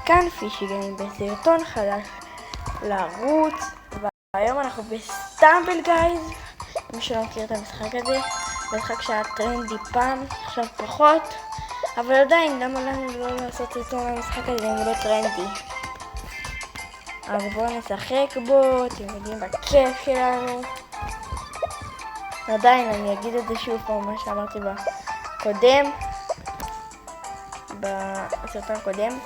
כאן פישיגנים בסרטון חדש לערוץ, והיום אנחנו בסטמבל גייז. מי שלא מכיר את המשחק הזה, משחק שהיה טרנדי פעם, עכשיו פחות, אבל עדיין למה לנו לא לעשות סרטון על המשחק הזה אם הוא לא טרנדי? אז בואו נשחק בו, אתם יודעים, בכיף שלנו. עדיין אני אגיד את זה שוב פעם, מה שאמרתי בקודם, בסרטון קודם.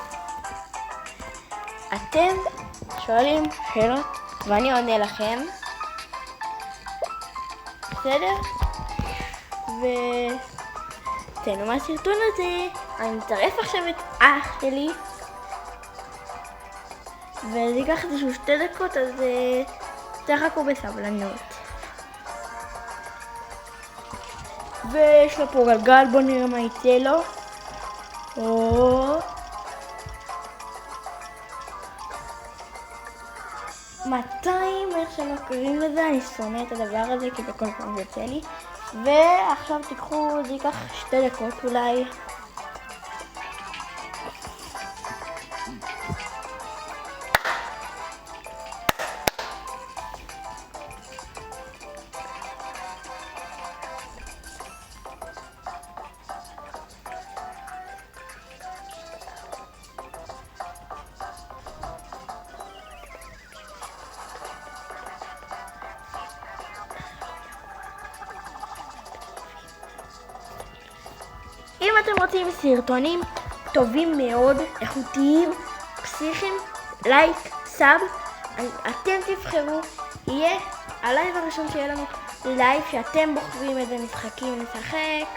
אתם שואלים שאלות ואני עונה לכם, בסדר? ותהנו מהסרטון הזה. אני מצרף עכשיו את אח שלי וזה ייקח איזשהו 2 דקות, אז תחכו בסבלנות. ויש לו פה גלגל, בוא נראה מה יצא לו. או 200, איך שלא קוראים לזה, אני שונא את הדבר הזה כי בכל פעם זה יוצא לי. ועכשיו תיקחו, זה ייקח 2 דקות אולי. אם אתם רוצים סרטונים טובים מאוד, איכותיים, פסיכיים, לייק, סאב, אתם תבחרו. יהיה הלייב הראשון שיהיה לנו לייב שאתם בוחרים איזה משחקים נשחק,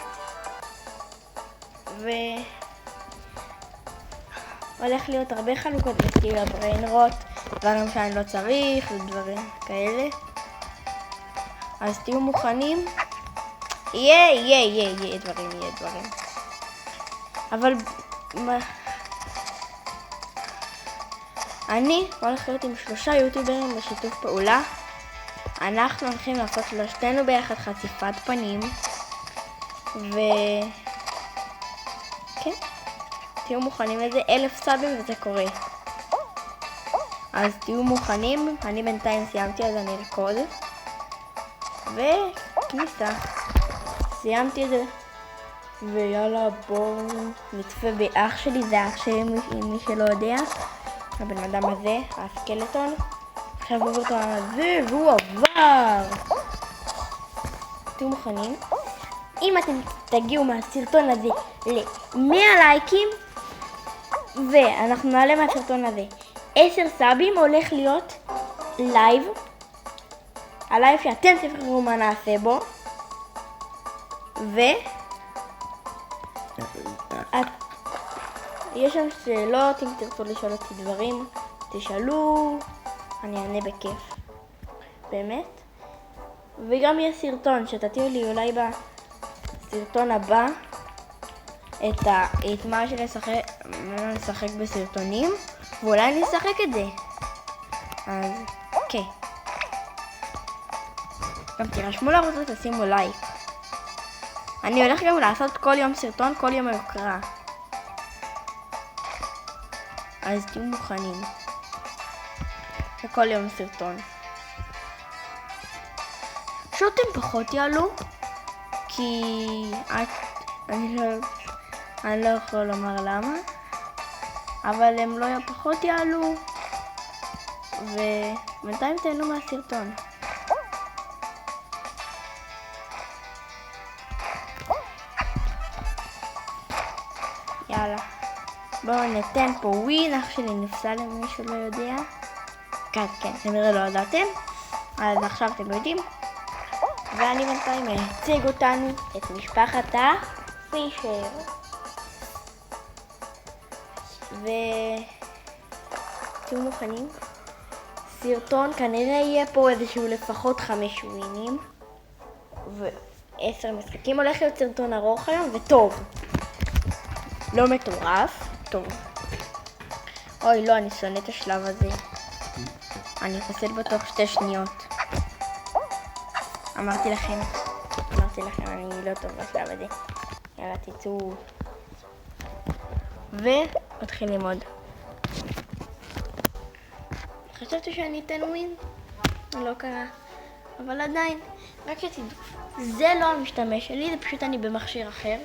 והולך להיות הרבה חלוקות בסטיל הבריינרוט, דברים שאני לא צריך ודברים כאלה, אז תהיו מוכנים. יהיה דברים. אבל אני הולך להיות עם 3 יוטיוברים בשיתוף פעולה. אנחנו הולכים לעשות 3 ביחד חשיפת פנים, וכן, תהיו מוכנים לזה. 1000 סאבים וזה קורה, אז תהיו מוכנים. אני בינתיים סיימתי, אז אני ארקוד וכניסה. סיימתי את זה, ויאללה בואו נצפה באח שלי. זה אח שלי, מי שלא יודע, הבן אדם הזה, הסקלטון. עכשיו הוא עובר את הזה והוא עבר. תהיו מוכנים. אם אתם תגיעו מהסרטון הזה ל100 לייקים ואנחנו נעלה מהסרטון הזה 10 סאבים, הולך להיות לייב, הלייב שאתם תבחרו מה נעשה בו. יש שם שאלות, אם תרצו לשאול אותי דברים, תשאלו, אני אענה בכיף, באמת. וגם יש סרטון שתתיעו לי אולי בסרטון הבא את מה שנשחק בסרטונים, ואולי אני אשחק את זה. אז כן, גם תירשמו לערוץ ותשימו לייק. אני הולך גם לעשות כל יום סרטון, כל יום יוקרה, אז תהיו מוכנים לכל יום סרטון. שוטים פחות יעלו כי אני לא יכול לומר למה, אבל הם לא פחות יעלו, ובינתיים תהנו מהסרטון. יאללה, בואו ניתן פה ווין. אח שלי נפסל למי שלא יודע. כן, כנראה לא ידעתם, אז עכשיו אתם יודעים. ואני בינתיים אציג אותנו, את משפחת הפישר. תהיו מוכנים. סרטון כנראה יהיה פה איזשהו לפחות 5 ווינים ו10 משחקים. הולך להיות סרטון ארוך היום וטוב, לא מטורף, טוב. אוי לא, אני שונא את השלב הזה, אני חוסל בתוך 2 שניות. אמרתי לכם, אני לא טוב בשלב הזה. יאללה תצאו. מתחיל ללמוד. חשבתי שאני אתן ווין, לא קרה, אבל עדיין, רק שתדעו, זה לא המשתמש שלי, זה פשוט אני במכשיר אחר.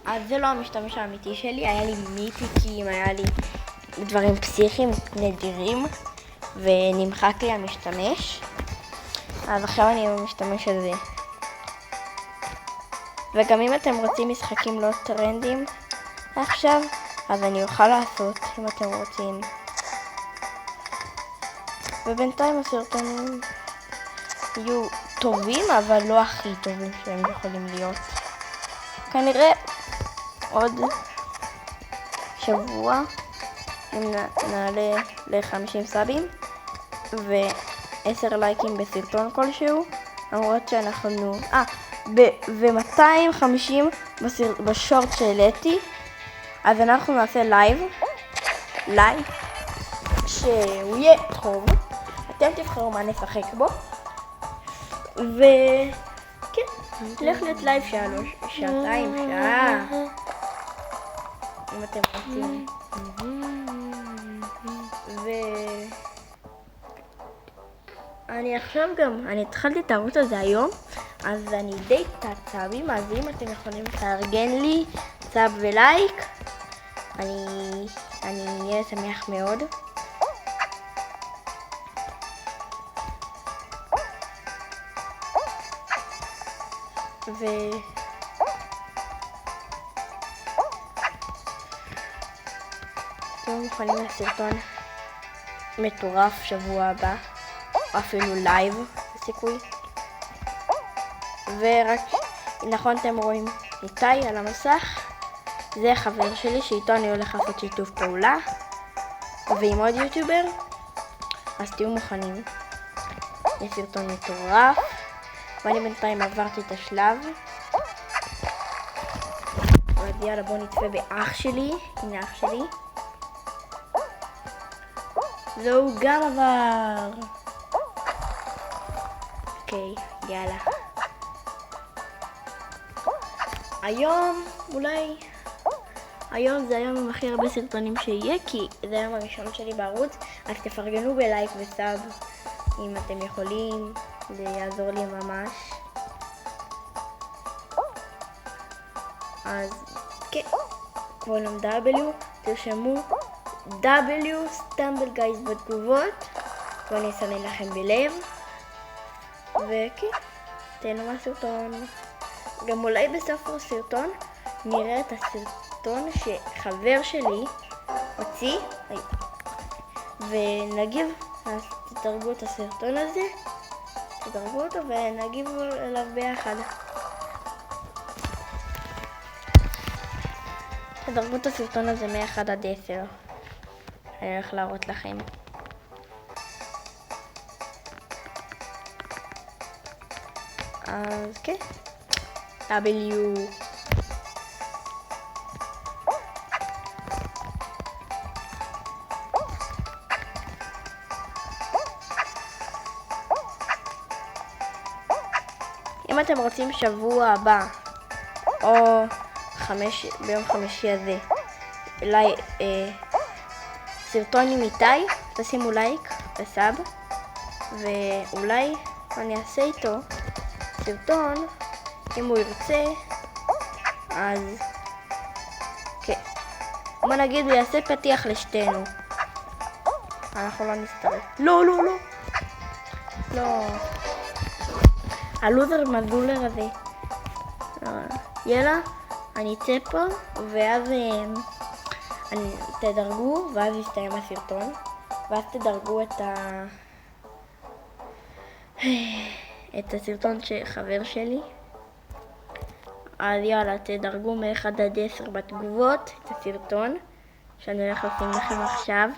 אז זה לא המשתמש האמיתי שלי, היה לי מיתיקים, היה לי דברים פסיכיים נדירים, ונמחק לי המשתמש. אז עכשיו אני במשתמש הזה. וגם אם אתם רוצים משחקים לא טרנדים עכשיו, אז אני אוכל לעשות אם אתם רוצים. ובינתיים הסרטונים יהיו טובים, אבל לא הכי טובים שהם יכולים להיות. כנראה עוד שבוע אם נעלה ל-50 סאבים ו10 לייקים בסרטון כלשהו, למרות שאנחנו ו-250 בשורט שהעליתי, אז אנחנו נעשה לייב שהוא יהיה טוב, אתם תבחרו מה נשחק בו, וכן, תלך להיות לייב שעתיים, שעה, אם אתם רוצים. אני עכשיו גם, אני התחלתי את הערוץ הזה היום, אז אני די תת-סאבים, אז אם אתם יכולים לארגן לי סאב ולייק, אני אהיה שמח מאוד. אתם מוכנים לסרטון מטורף שבוע הבא, או אפילו לייב בסיכוי. ורק, נכון אתם רואים איתי על המסך, זה חבר שלי שאיתו אני הולך לעשות שיתוף פעולה, ועם עוד יוטיובר, אז תהיו מוכנים לסרטון מטורף. ואני בינתיים עברתי את השלב, אז יאללה בוא נצפה באח שלי, הנה אח שלי, והוא גם עבר. אוקיי, יאללה. היום זה היום עם הכי הרבה סרטונים שיהיה, כי זה היום הראשון שלי בערוץ, אז תפרגנו בלייק וסאב אם אתם יכולים, זה יעזור לי ממש. אז כן, קולום W, תרשמו W סטמבל גייז בתגובות, ואני אסמן לכם בלב. וכן, תהנו מהסרטון. גם אולי בסוף הסרטון נראה את הסרטון שחבר שלי הוציא, ונגיב, אז תדרגו את הסרטון הזה, תדרגו אותו ונגיב אליו ביחד. תדרגו את הסרטון הזה מ-1 עד 10. אני הולך להראות לכם. אז כן, W. אם אתם רוצים שבוע הבא, או ביום חמישי הזה, סרטון עם איתי, תשימו לייק וסאב, ואולי אני אעשה איתו סרטון, אם הוא ירצה, אז כן, בוא נגיד הוא יעשה פתיח לשתינו, אנחנו לא נסתרק. לא הלוזר מזולר הזה. יאללה, אני אצא פה, ואז תדרגו, ואז יסתיים הסרטון, ואז תדרגו את הסרטון של חבר שלי. אז יאללה, תדרגו מ-1 עד 10 בתגובות את הסרטון שאני הולך לשים לכם עכשיו.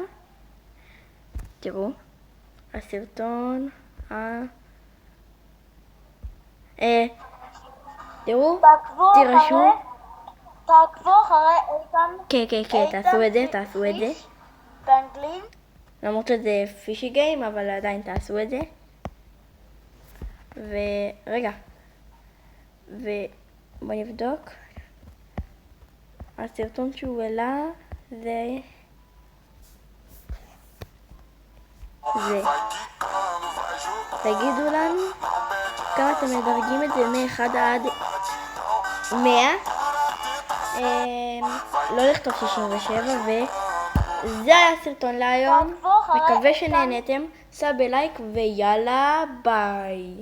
תראו, הסרטון תראו, תעקבו אחרי איתן. כן, תעשו את זה. פנגלין. למרות שזה פישי גיים, אבל עדיין תעשו את זה. ורגע, ובוא נבדוק. הסרטון שהוא העלה זה. תגידו לנו כמה אתם מדרגים את זה מ-1 עד 100. לא לכתוב 67. וזה היה הסרטון להיום. מקווה שנהנתם. סע בלייק ויאללה ביי.